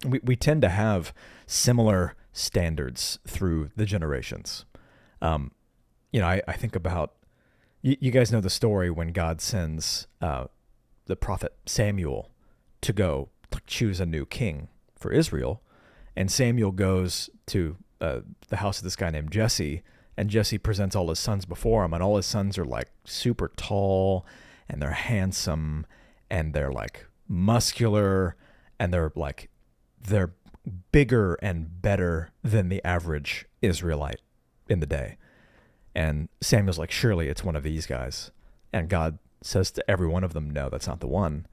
We tend to have similar standards through the generations. I think about, you guys know the story when God sends the prophet Samuel to go choose a new king for Israel. And Samuel goes to the house of this guy named Jesse, and Jesse presents all his sons before him, and all his sons are like super tall, and they're handsome, and they're like muscular, and they're bigger and better than the average Israelite in the day. And Samuel's like, surely it's one of these guys. And God says to every one of them, no, that's not the one.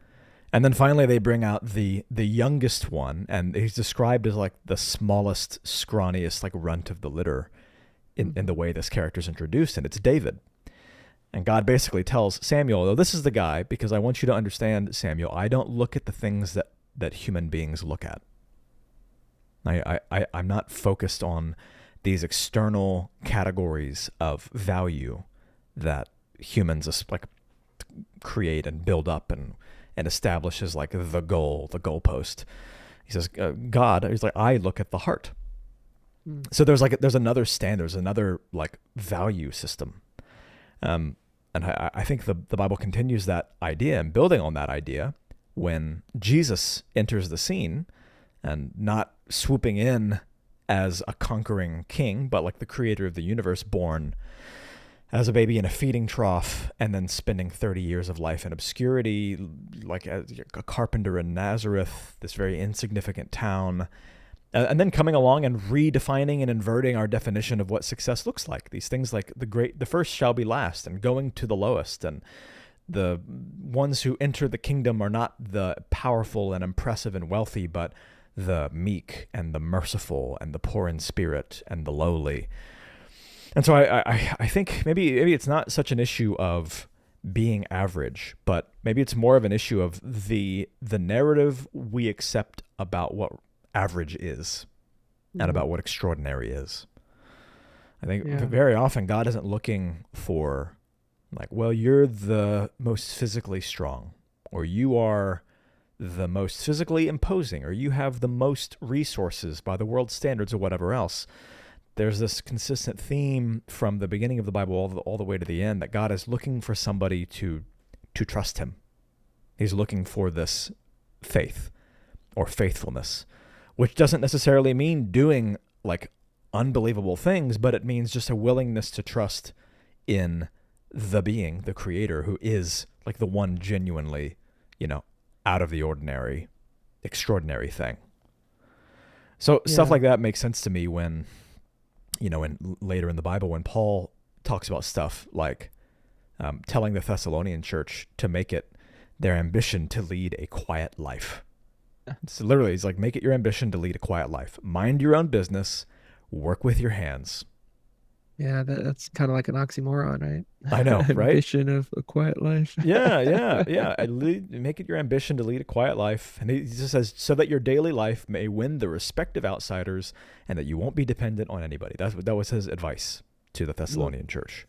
And then finally they bring out the youngest one, and he's described as like the smallest, scrawniest, like runt of the litter. in the way this character is introduced, and it's David. And God basically tells Samuel, oh, this is the guy, because I want you to understand, Samuel, I don't look at the things that human beings look at. I'm not focused on these external categories of value that humans like create and build up and establish as like the goal, the goalpost. He says, God, he's like, I look at the heart. So there's another standard, there's another like value system. And I think the Bible continues that idea and building on that idea when Jesus enters the scene and not swooping in as a conquering king, but like the creator of the universe, born as a baby in a feeding trough and then spending 30 years of life in obscurity, like as a carpenter in Nazareth, this very insignificant town. And then coming along and redefining and inverting our definition of what success looks like. These things like the first shall be last, and going to the lowest. And the ones who enter the kingdom are not the powerful and impressive and wealthy, but the meek and the merciful and the poor in spirit and the lowly. And so I think maybe it's not such an issue of being average, but maybe it's more of an issue of the narrative we accept about what average is and about what extraordinary is. I think very often God isn't looking for like, well, you're the most physically strong, or you are the most physically imposing, or you have the most resources by the world's standards or whatever else. There's this consistent theme from the beginning of the Bible all the way to the end that God is looking for somebody to trust him. He's looking for this faith or faithfulness, which doesn't necessarily mean doing like unbelievable things, but it means just a willingness to trust in the being, the creator, who is like the one genuinely, out of the ordinary, extraordinary thing. So stuff like that makes sense to me when, later in the Bible, when Paul talks about stuff like telling the Thessalonian church to make it their ambition to lead a quiet life. So literally, he's like, make it your ambition to lead a quiet life. Mind your own business. Work with your hands. Yeah, that's kind of like an oxymoron, right? I know, right? Ambition of a quiet life. Yeah. Make it your ambition to lead a quiet life. And he just says, so that your daily life may win the respect of outsiders and that you won't be dependent on anybody. That was his advice to the Thessalonian church.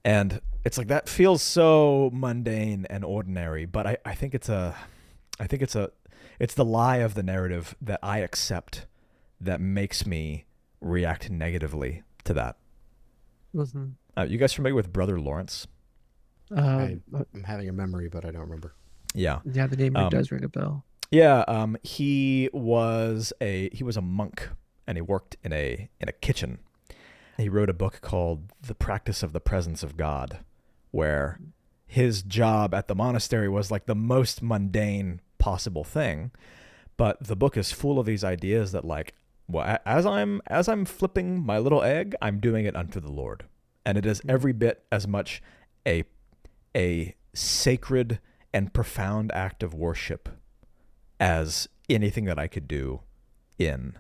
And it's like, that feels so mundane and ordinary, but I think it's the lie of the narrative that I accept that makes me react negatively to that. Listen, you guys familiar with Brother Lawrence? I'm having a memory, but I don't remember. Yeah. Yeah, the name does ring a bell. Yeah. He was a monk, and he worked in a kitchen. He wrote a book called The Practice of the Presence of God, where his job at the monastery was like the most mundane possible thing, but the book is full of these ideas that like, well, as I'm flipping my little egg, I'm doing it unto the Lord, and it is every bit as much a sacred and profound act of worship as anything that I could do in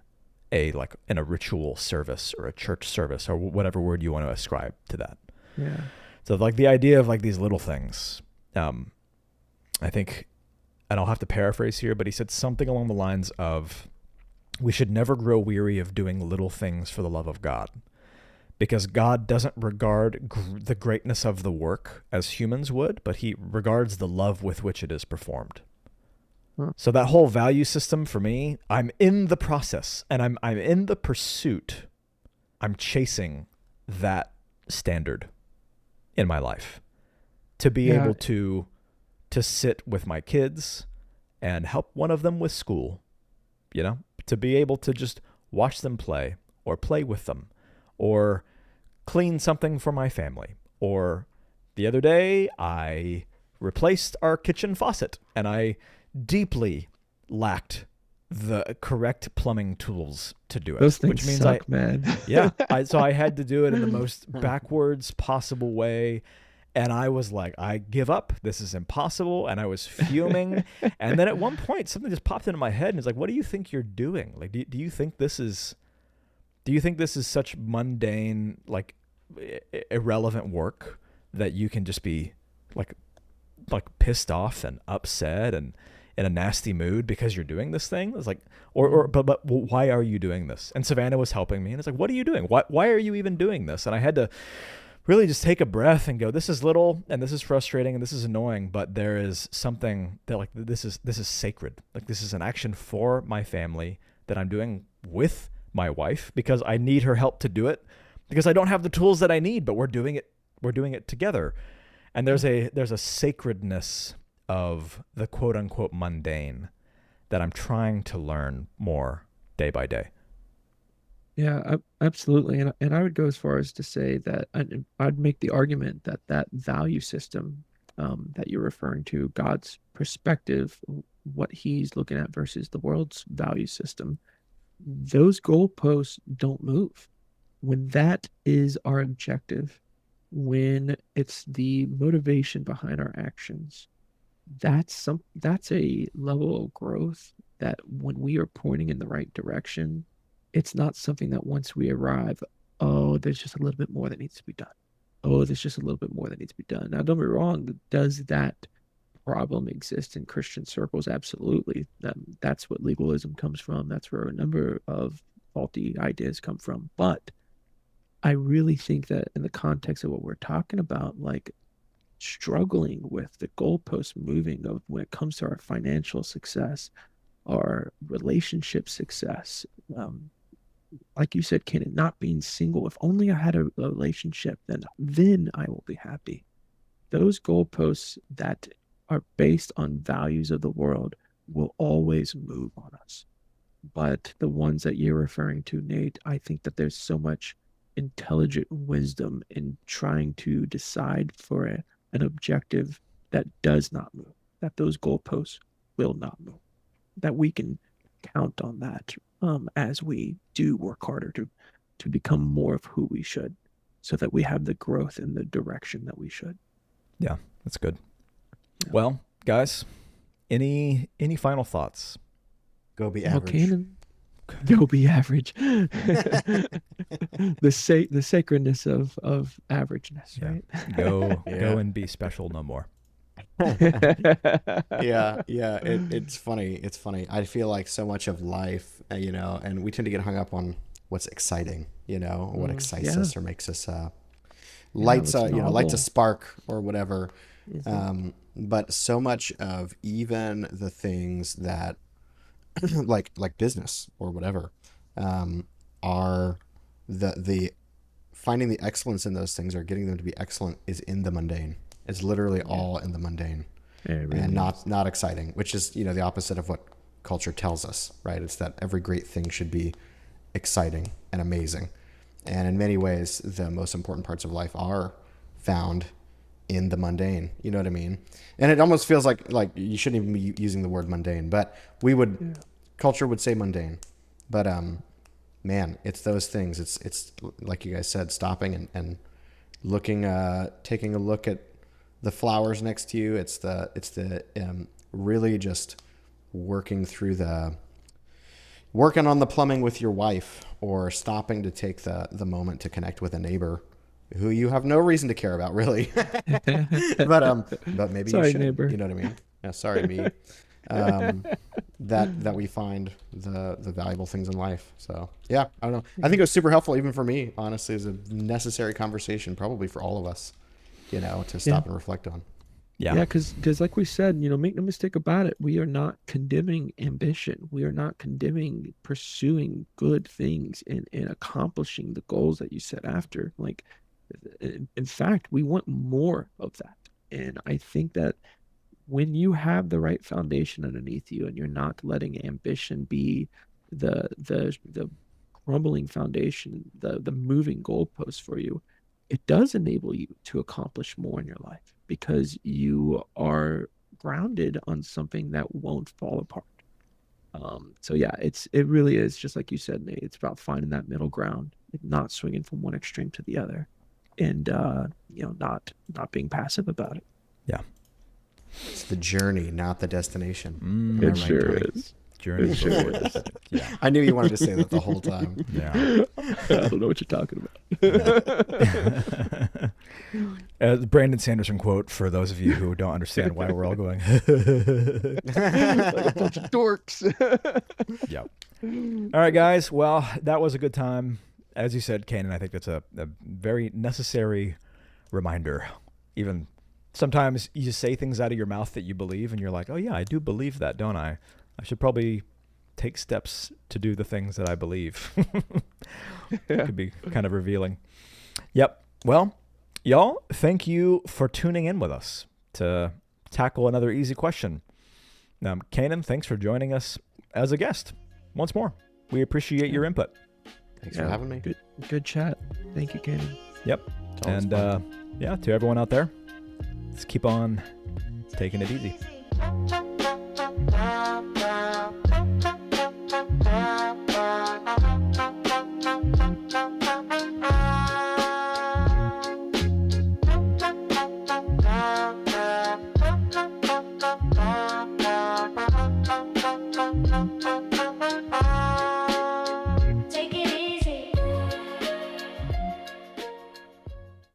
a ritual service or a church service or whatever word you want to ascribe to that. Yeah. So like the idea of like these little things, I think, and I'll have to paraphrase here, but he said something along the lines of, we should never grow weary of doing little things for the love of God, because God doesn't regard the greatness of the work as humans would, but he regards the love with which it is performed. Huh. So that whole value system for me, I'm in the process and I'm in the pursuit. I'm chasing that standard in my life to be able to sit with my kids and help one of them with school, to be able to just watch them play or play with them or clean something for my family. Or the other day, I replaced our kitchen faucet and I deeply lacked the correct plumbing tools to do it. Those things suck, man. So I had to do it in the most backwards possible way. And I was like, I give up. This is impossible. And I was fuming. And then at one point, something just popped into my head and it's like, what do you think you're doing? Like, do you think this is Do you think this is such mundane, like irrelevant work that you can just be like pissed off and upset and in a nasty mood because you're doing this thing? It's like, but why are you doing this? And Savannah was helping me, and it's like, what are you doing? Why are you even doing this? And I had to really just take a breath and go, this is little, and this is frustrating, and this is annoying, but there is something that like this is sacred. Like, this is an action for my family that I'm doing with my wife because I need her help to do it, because I don't have the tools that I need, but we're doing it together. And there's a sacredness of the quote unquote mundane that I'm trying to learn more day by day. Yeah, absolutely. And I would go as far as to say that I'd make the argument that that value system that you're referring to, God's perspective, what he's looking at versus the world's value system, those goalposts don't move. When that is our objective, when it's the motivation behind our actions, that's a level of growth that when we are pointing in the right direction, it's not something that once we arrive, oh, there's just a little bit more that needs to be done. Oh, there's just a little bit more that needs to be done. Now, don't be wrong. Does that problem exist in Christian circles? Absolutely. That's what legalism comes from. That's where a number of faulty ideas come from. But I really think that in the context of what we're talking about, like struggling with the goalposts moving of when it comes to our financial success, our relationship success, like you said, Canaan, not being single. If only I had a relationship, then I will be happy. Those goalposts that are based on values of the world will always move on us. But the ones that you're referring to, Nate, I think that there's so much intelligent wisdom in trying to decide for an objective that does not move, that those goalposts will not move, that we can count on that as we do work harder to become more of who we should, so that we have the growth in the direction that we should. Yeah, that's good. Yeah. Well, guys, any final thoughts? Go be average. Canaan, go be average. The sacredness of averageness, right? Go and be special no more. Yeah. It's funny. I feel like so much of life, and we tend to get hung up on what's exciting, what excites us or makes us lights a spark or whatever. But so much of even the things that like business or whatever are the finding the excellence in those things or getting them to be excellent is in the mundane. It's literally all in the mundane, really, and not exciting, which is, the opposite of what culture tells us, right? It's that every great thing should be exciting and amazing. And in many ways, the most important parts of life are found in the mundane. You know what I mean? And it almost feels like you shouldn't even be using the word mundane, but culture would say mundane. But man, it's those things. It's like you guys said, stopping and looking, taking a look at the flowers next to you. It's the really just working on the plumbing with your wife, or stopping to take the moment to connect with a neighbor who you have no reason to care about, really. but maybe sorry, you should. Neighbor. You know what I mean? Yeah, sorry, me. That we find the valuable things in life. So yeah, I don't know. I think it was super helpful, even for me. Honestly, it was a necessary conversation, probably for all of us, to stop and reflect on. Yeah, because like we said, make no mistake about it, we are not condemning ambition. We are not condemning pursuing good things and accomplishing the goals that you set after. Like, in fact, we want more of that. And I think that when you have the right foundation underneath you, and you're not letting ambition be the crumbling foundation, the moving goalpost for you, it does enable you to accomplish more in your life, because you are grounded on something that won't fall apart. So yeah, it really is, just like you said, Nate, it's about finding that middle ground, not swinging from one extreme to the other, and not being passive about it. Yeah. It's the journey, not the destination. It sure is. Journey Sure. for greatness. Yeah. I knew you wanted to say that the whole time. Yeah. I don't know what you're talking about. The Brandon Sanderson quote for those of you who don't understand why we're all going. Like a bunch of dorks. Yep. All right, guys. Well, that was a good time. As you said, Canaan, I think that's a very necessary reminder. Even sometimes you just say things out of your mouth that you believe, and you're like, oh, yeah, I do believe that, don't I? I should probably take steps to do the things that I believe. It could be kind of revealing. Yep. Well, y'all, thank you for tuning in with us to tackle another easy question. Canaan, thanks for joining us as a guest once more. We appreciate your input. Thanks for having me. Good chat. Thank you, Canaan. Yep. Always And fun. yeah, to everyone out there, let's keep on taking it easy.